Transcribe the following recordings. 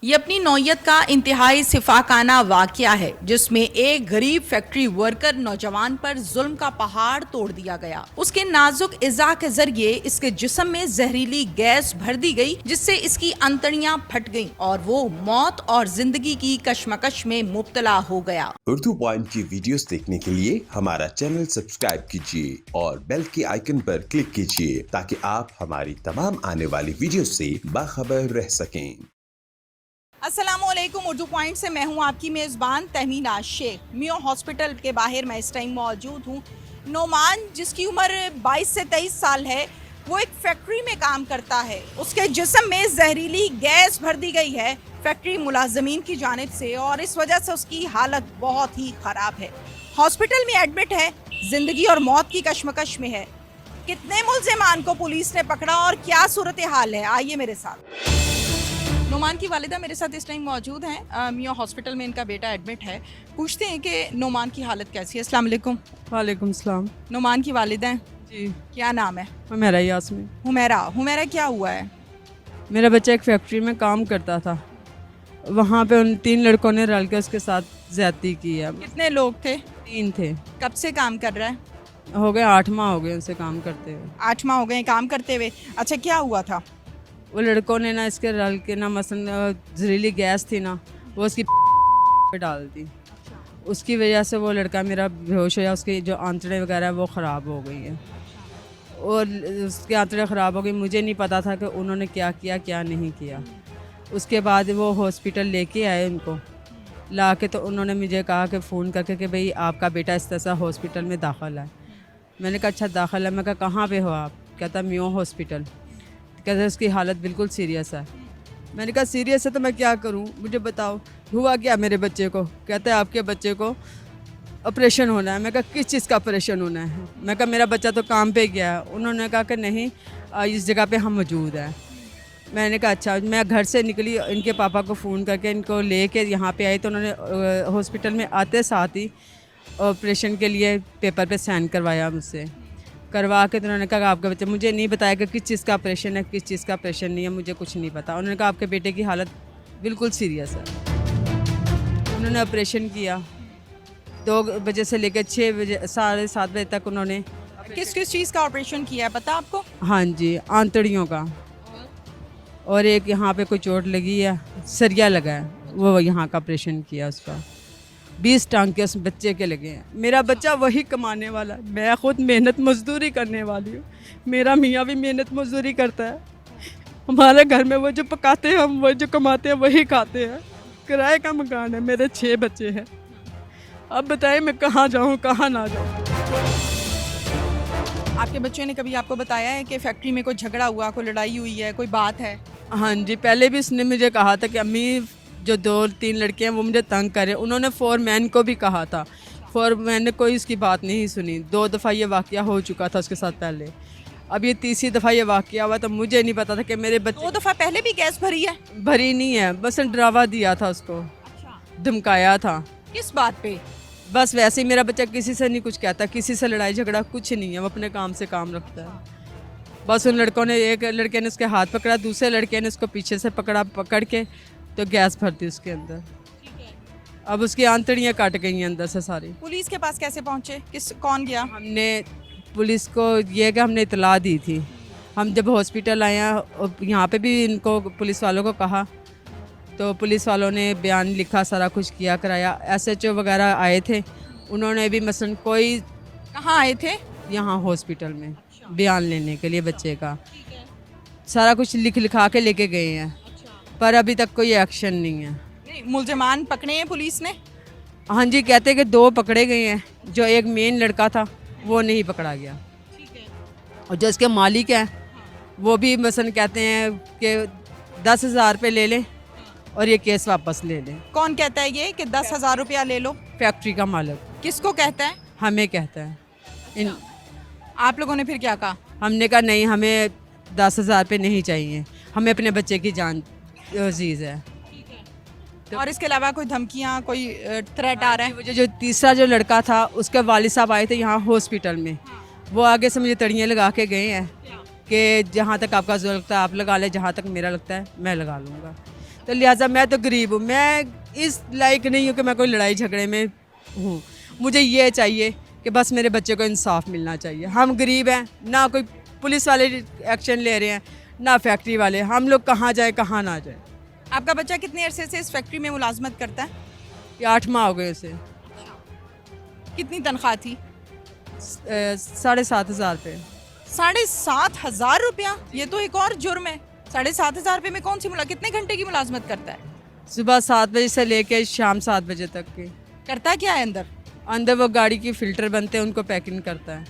ये अपनी नौयत का इंतहाई सिफाकाना वाकया है जिसमें एक गरीब फैक्ट्री वर्कर नौजवान पर जुल्म का पहाड़ तोड़ दिया गया। उसके नाजुक इज़ा के जरिए इसके जिस्म में जहरीली गैस भर दी गई जिससे इसकी अंतड़ियां फट गईं और वो मौत और जिंदगी की कश्मकश में मुब्तला हो गया। उर्दू पॉइंट की वीडियोस देखने के लिए हमारा चैनल सब्सक्राइब कीजिए और बेल के आइकन पर क्लिक कीजिए ताकि आप हमारी तमाम आने वाली वीडियोस से बाखबर रह सकें। अस्सलामुअलैकुम। उर्दू पॉइंट से मैं हूं आपकी मेज़बान तहमीना शेख। मियो हॉस्पिटल के बाहर मैं इस टाइम मौजूद हूं। नोमान जिसकी उम्र 22 से 23 साल है, वो एक फैक्ट्री में काम करता है। उसके जिस्म में जहरीली गैस भर दी गई है फैक्ट्री मुलाजमीन की जानिब से और इस वजह से उसकी हालत बहुत ही ख़राब है। हॉस्पिटल में एडमिट है, ज़िंदगी और मौत की कश्मकश में है। कितने मुल्ज़िमान को पुलिस ने पकड़ा और क्या सूरत हाल है, आइए मेरे साथ। नोमान की वालिदा मेरे साथ इस टाइम मौजूद हैं। मियो हॉस्पिटल में इनका बेटा एडमिट है। पूछते हैं कि नोमान की हालत कैसी है। अस्सलाम वालेकुम। वालेकुम सलाम। नोमान की वालिदा हैं जी, क्या नाम है? हुमैरा यास्मीन। हुमैरा क्या हुआ है? मेरा बच्चा एक फैक्ट्री में काम करता था। वहाँ पे उन 3 लड़कों ने रल के उसके साथ ज्यादती की है। कितने लोग थे? 3 थे। कब से काम कर रहा है? हो गए 8 माह हो गए उनसे काम करते हुए। 8 माह हो गए काम करते हुए। अच्छा, क्या हुआ था? वो लड़कों ने ना इसके रल के ना मसलन जहरीली गैस थी ना, वो उसकी पे डाल दी। उसकी वजह से वो लड़का मेरा बेहोश हो गया। उसकी जो आंतड़ें वगैरह वो ख़राब हो गई हैं और उसकी आंतड़ें ख़राब हो गई। मुझे नहीं पता था कि उन्होंने क्या किया क्या नहीं किया। उसके बाद वो हॉस्पिटल लेके आए उनको ला के, तो उन्होंने मुझे कहा कि फ़ोन करके कि भाई आपका बेटा इस तरह से हॉस्पिटल में दाखिल है। मैंने कहा अच्छा दाखिल है। मैं कहा कहाँ पे हो आप? कहता मियो हॉस्पिटल। कहते उसकी हालत बिल्कुल सीरियस है। मैंने कहा सीरियस है तो मैं क्या करूं, मुझे बताओ हुआ क्या मेरे बच्चे को? कहते हैं आपके बच्चे को ऑपरेशन होना है। मैं कहा किस चीज़ का ऑपरेशन होना है? मैं कहा मेरा बच्चा तो काम पे गया है। उन्होंने कहा कि नहीं, इस जगह पे हम मौजूद हैं। मैंने कहा अच्छा। मैं घर से निकली, इनके पापा को फ़ोन करके इनको ले कर यहाँ पर आई, तो उन्होंने हॉस्पिटल में आते साथ ही ऑपरेशन के लिए पेपर पर साइन करवाया मुझसे। करवा के तो उन्होंने कहा आपका बच्चा, मुझे नहीं बताया कि किस चीज़ का ऑपरेशन है किस चीज़ का ऑपरेशन नहीं है, मुझे कुछ नहीं पता। उन्होंने कहा आपके बेटे की हालत बिल्कुल सीरियस है। उन्होंने ऑपरेशन किया 2 बजे से लेकर 6 बजे 7:30 बजे तक उन्होंने। किस किस चीज़ का ऑपरेशन किया है पता आपको? हाँ जी, आंतड़ियों का और एक यहाँ पे कोई चोट लगी है, सरिया लगा है, वो यहाँ का ऑपरेशन किया उसका। 20 टांके उस बच्चे के लगे हैं। मेरा बच्चा वही कमाने वाला है। मैं खुद मेहनत मजदूरी करने वाली हूँ। मेरा मियाँ भी मेहनत मजदूरी करता है। हमारे घर में वो जो पकाते हैं हम वो जो कमाते हैं वही खाते हैं। किराए का मकान है, मेरे 6 बच्चे हैं। अब बताएं मैं कहाँ जाऊँ कहाँ ना जाऊँ। आपके बच्चे ने कभी आपको बताया है कि फैक्ट्री में कोई झगड़ा हुआ, कोई लड़ाई हुई है, कोई बात है? हाँ जी, पहले भी उसने मुझे कहा था कि अम्मी जो 2-3 लड़के हैं वो मुझे तंग करे। उन्होंने फोरमैन को भी कहा था, फोरमैन ने कोई उसकी बात नहीं सुनी। 2 दफ़ा ये वाक़या हो चुका था उसके साथ पहले। अब ये तीसरी दफ़ा ये वाक़या हुआ तो मुझे नहीं पता था कि मेरे बच्चे। 2 दफ़ा पहले भी गैस भरी है? भरी नहीं है, बस डरावा दिया था उसको। अच्छा। धमकाया था। किस बात पे? बस वैसे ही मेरा बच्चा किसी से नहीं कुछ कहता, किसी से लड़ाई झगड़ा कुछ नहीं है, वो अपने काम से काम रखता है। बस उन लड़कों ने, एक लड़के ने उसके हाथ पकड़ा, दूसरे लड़के ने उसको पीछे से पकड़ के तो गैस भरती उसके अंदर। अब उसकी आंतड़ियाँ कट गई हैं अंदर से सारी। पुलिस के पास कैसे पहुंचे? कौन गया? हमने पुलिस को ये कि हमने इतला दी थी। हम जब हॉस्पिटल आए हैं यहाँ पे भी इनको पुलिस वालों को कहा तो पुलिस वालों ने बयान लिखा, सारा कुछ किया कराया। SHO वगैरह आए थे, उन्होंने भी मसलन कोई। कहाँ आए थे? यहाँ हॉस्पिटल में बयान लेने के लिए बच्चे का सारा कुछ लिखा के लेके गए हैं, पर अभी तक कोई एक्शन नहीं है। मुल्ज़िमान पकड़े हैं पुलिस ने? हाँ जी, कहते कि 2 पकड़े गए हैं, जो एक मेन लड़का था वो नहीं पकड़ा गया। और जो इसके मालिक हैं वो भी मसलन कहते हैं कि 10,000 रुपये ले लें और ये केस वापस ले लें। कौन कहता है ये कि 10,000 रुपया ले लो? फैक्ट्री का मालिक। किसको कहता है? हमें कहता है। आप लोगों ने फिर क्या कहा? हमने कहा नहीं, हमें 10,000 रुपये नहीं चाहिए, हमें अपने बच्चे की जान अजीज़ है। और इसके अलावा कोई धमकियाँ, कोई थ्रेट आ रहा है? मुझे जो तीसरा जो लड़का था उसके वालिद साहब आए थे यहाँ हॉस्पिटल में, वो आगे से मुझे तड़ियाँ लगा के गए हैं कि जहाँ तक आपका जो लगता है आप लगा ले, जहाँ तक मेरा लगता है मैं लगा लूँगा। तो लिहाजा मैं तो गरीब हूँ, मैं इस लायक नहीं हूँ कि मैं कोई लड़ाई झगड़े में हूँ। मुझे ये चाहिए कि बस मेरे बच्चे को इंसाफ मिलना चाहिए। हम गरीब हैं, ना कोई पुलिस वाले एक्शन ले रहे हैं, ना फैक्ट्री वाले। हम लोग कहाँ जाए कहाँ ना जाए। आपका बच्चा कितने अरसे से इस फैक्ट्री में मुलाजमत करता है? ये 8 माह हो गए उसे। कितनी तनख्वाह थी? 7,500 रुपये। 7,500 रुपया? ये तो एक और जुर्म है। 7,500 रुपये में कौन सी कितने घंटे की मुलाजमत करता है? सुबह 7 बजे से लेके शाम 7 बजे तक की। करता क्या है अंदर? अंदर वो गाड़ी की फ़िल्टर बनते हैं, उनको पैकिंग करता है।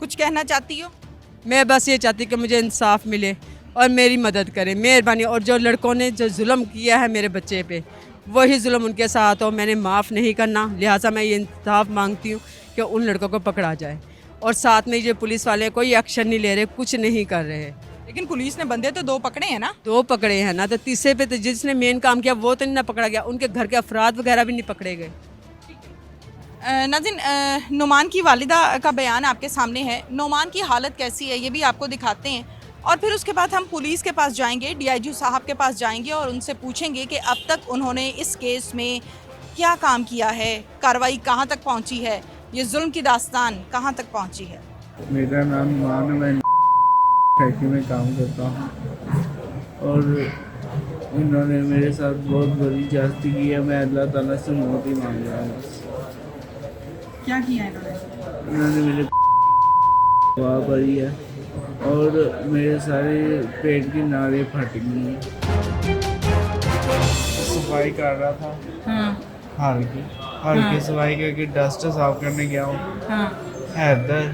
कुछ कहना चाहती हो? मैं बस ये चाहती कि मुझे इंसाफ मिले और मेरी मदद करें, मेहरबानी। और जो लड़कों ने जो जुल्म किया है मेरे बच्चे पे, वही जुल्म उनके साथ हो। मैंने माफ़ नहीं करना, लिहाजा मैं ये इंसाफ मांगती हूँ कि उन लड़कों को पकड़ा जाए। और साथ में ये पुलिस वाले कोई एक्शन नहीं ले रहे, कुछ नहीं कर रहे। लेकिन पुलिस ने बंदे तो 2 पकड़े हैं ना? 2 पकड़े हैं ना, तो तीसरे पे तो जिसने मेन काम किया वो तो नहीं ना पकड़ा गया, उनके घर के अफराद वगैरह भी नहीं पकड़े गए। नाज़रीन, नुमान की वालिदा का बयान आपके सामने है। नुमान की हालत कैसी है ये भी आपको दिखाते हैं, और फिर उसके बाद हम पुलिस के पास जाएंगे, डीआईजी साहब के पास जाएंगे और उनसे पूछेंगे कि अब तक उन्होंने इस केस में क्या काम किया है, कार्रवाई कहाँ तक पहुँची है, ये जुल्म की दास्तान कहाँ तक पहुँची है। मेरा नाम नुमान है, मैं फैक्ट्री में काम करता हूँ और इन्होंने मेरे साथ बहुत बड़ी ज्यादती की है। मैं अल्लाह ताला से मौत ही मांग रहा हूँ। क्या किया इन्होंने मेरे दवा पड़ी है और मेरे सारे पेट की नाड़ें फट गई हैं। सफाई कर रहा था, हल्की सफाई करके डस्ट साफ करने गया हूँ। हैदर,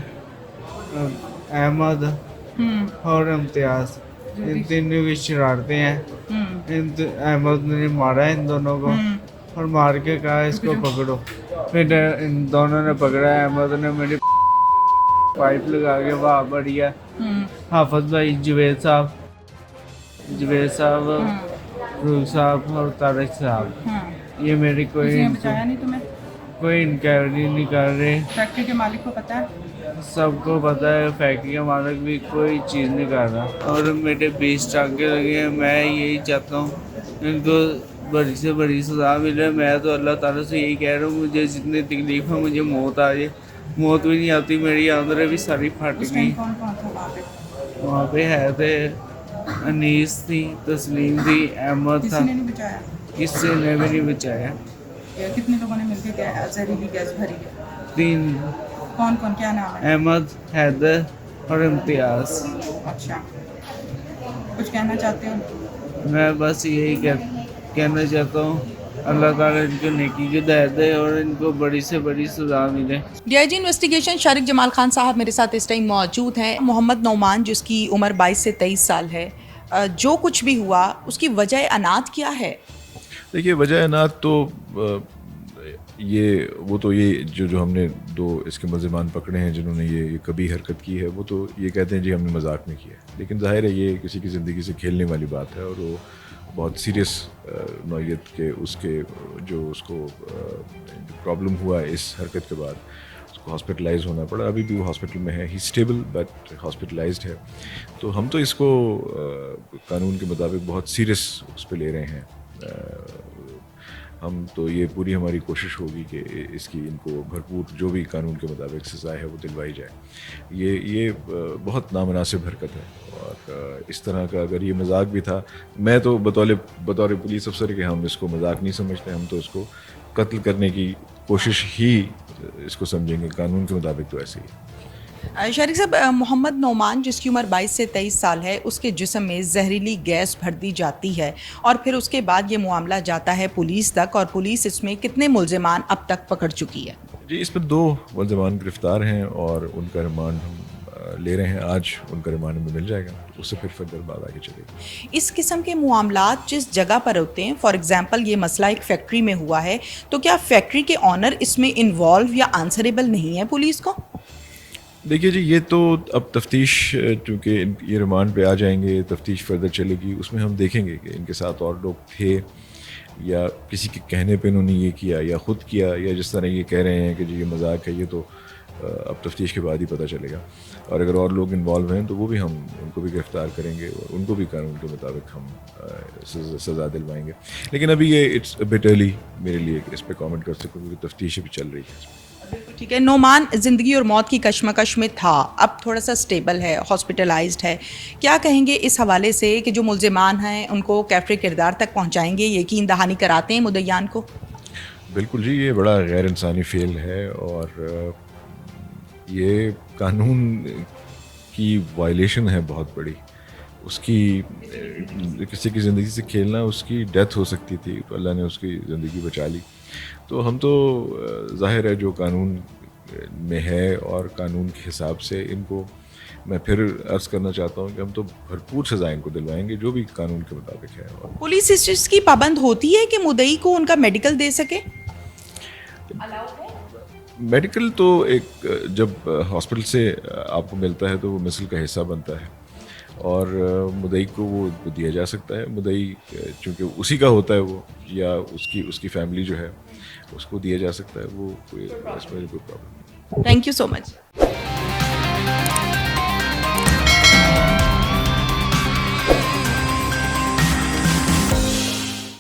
अहमद और इम्तियाज, इन तीनों की शरारतें हैं। अहमद ने मारा इन दोनों को और मार के कहा इसको पकड़ो। फिर इन दोनों ने पकड़ा। अहमद ने मेरी पाइप लगा के वहाँ बढ़िया। हाफिज भाई, जुबैर साहब, रूह साहब और तारिक साहब, ये मेरी कोई इंक्वायरी नहीं कर रहे। फैक्ट्री के मालिक को पता है? सबको पता है, फैक्ट्री का मालिक भी कोई चीज़ नहीं कर रहा। और मेरे 20 टाँके लगे हैं। मैं यही चाहता हूँ इनको बड़ी से बड़ी सज़ा मिले। मैं तो अल्लाह ताला से यही कह रहा हूँ, मुझे जितनी तकलीफ है मुझे मौत आ जाए। मौत भी नहीं आती, मेरी आंदरें भी सारी फट गई। वहाँ पे है थे, अनीस थी, तस्लीम थी, अहमद था। किसी ने भी नहीं बचाया। कितने लोगों ने मिलकर जहरीली गैस भरी है? 3। कौन कौन, क्या नाम है? अहमद, हैदर और इम्तियाज। अच्छा, कुछ कहना चाहते हो? मैं बस यही कहना चाहता हूँ, अल्लाह ताला इनको नेकी की हिदायत दे और इनको बड़ी से बड़ी सज़ा मिले। डीआईजी इन्वेस्टिगेशन शारिक जमाल खान साहब मेरे साथ इस टाइम मौजूद हैं। मोहम्मद नौमान, जिसकी उम्र 22 से 23 साल है, जो कुछ भी हुआ उसकी वजह अनाथ क्या है? देखिए, वजह अनाथ तो ये जो हमने 2 इसके मुल्ज़िमान पकड़े हैं जिन्होंने ये कभी हरकत की है, वो तो ये कहते हैं जी हमने मजाक में किया है। लेकिन ज़ाहिर है ये किसी की ज़िंदगी से खेलने वाली बात है और वो बहुत सीरियस नौइयत के उसके जो उसको प्रॉब्लम हुआ इस हरकत के बाद उसको हॉस्पिटलाइज होना पड़ा। अभी भी वो हॉस्पिटल में है, ही स्टेबल बट हॉस्पिटलाइज्ड है। तो हम तो इसको कानून के मुताबिक बहुत सीरियस उस पर ले रहे हैं। हम तो ये पूरी हमारी कोशिश होगी कि इसकी इनको भरपूर जो भी कानून के मुताबिक सज़ा है वो दिलवाई जाए। ये बहुत नामनासिब हरकत है और इस तरह का अगर ये मजाक भी था, मैं तो बतौर पुलिस अफसर के हम इसको मजाक नहीं समझते। हम तो इसको कत्ल करने की कोशिश ही इसको समझेंगे। कानून के मुताबिक तो ऐसे ही। शारिक साहब, मोहम्मद नौमान, जिसकी उम्र 22 से 23 साल है, उसके जिस्म में जहरीली गैस भर दी जाती है और फिर उसके बाद ये मामला जाता है पुलिस तक, और पुलिस इसमें कितने मुल्ज़िमान अब तक पकड़ चुकी है? जी, इसमें 2 मुल्ज़िमान गिरफ़्तार हैं और उनका रिमांड हम ले रहे हैं। आज उनका रिमांड में मिल जाएगा, उससे फिर फर्दर बात आगे चलेगी। इस किस्म के मामलात जिस जगह पर होते हैं, फॉर एग्जांपल ये मसला एक फैक्ट्री में हुआ है, तो क्या फैक्ट्री के ऑनर इसमें इन्वॉल्व या आंसरेबल नहीं है पुलिस को? देखिए जी, ये तो अब तफ्तीश, चूँकि ये रिमांड पे आ जाएंगे, तफ्तीश फर्दर चलेगी, उसमें हम देखेंगे कि इनके साथ और लोग थे या किसी के कहने पे इन्होंने ये किया या ख़ुद किया, या जिस तरह ये कह रहे हैं कि जी ये मजाक है, ये तो अब तफ्तीश के बाद ही पता चलेगा। और अगर और लोग इन्वॉल्व हैं तो वो भी हम उनको भी गिरफ़्तार करेंगे और उनको भी कानून के मुताबिक हम सज़ा दिलवाएंगे। लेकिन अभी ये इट्स अ बिट अर्ली मेरे लिए कि इस पर कमेंट कर सकूँ, क्योंकि तफ्तीश अभी चल रही है। ठीक है, नोमान ज़िंदगी और मौत की कश्मकश में था, अब थोड़ा सा स्टेबल है, हॉस्पिटलाइज्ड है। क्या कहेंगे इस हवाले से कि जो मुल्ज़िमान हैं उनको कैफरे किरदार तक पहुंचाएंगे, यकीन दहानी कराते हैं मुद्दईयान को? बिल्कुल जी, ये बड़ा गैर इंसानी फ़ेल है और ये कानून की वायलेशन है बहुत बड़ी। उसकी किसी की ज़िंदगी से खेलना, उसकी डेथ हो सकती थी तो अल्लाह ने उसकी ज़िंदगी बचा ली। तो हम तो ज़ाहिर है जो कानून में है और कानून के हिसाब से इनको, मैं फिर अर्ज़ करना चाहता हूँ कि हम तो भरपूर सज़ा इनको दिलवाएंगे जो भी कानून के मुताबिक है। और पुलिस इस चीज़ की पाबंद होती है कि मुद्दई को उनका मेडिकल दे सके? मेडिकल तो एक जब हॉस्पिटल से आपको मिलता है तो वो मिसल का हिस्सा बनता है और मुद्दई को वो दिया जा सकता है। मुद्दई चूँकि उसी का होता है वो, या उसकी फैमिली जो है उसको दिया जा सकता है, वो कोई इसमें कोई प्रॉब्लम नहीं। Thank you so much.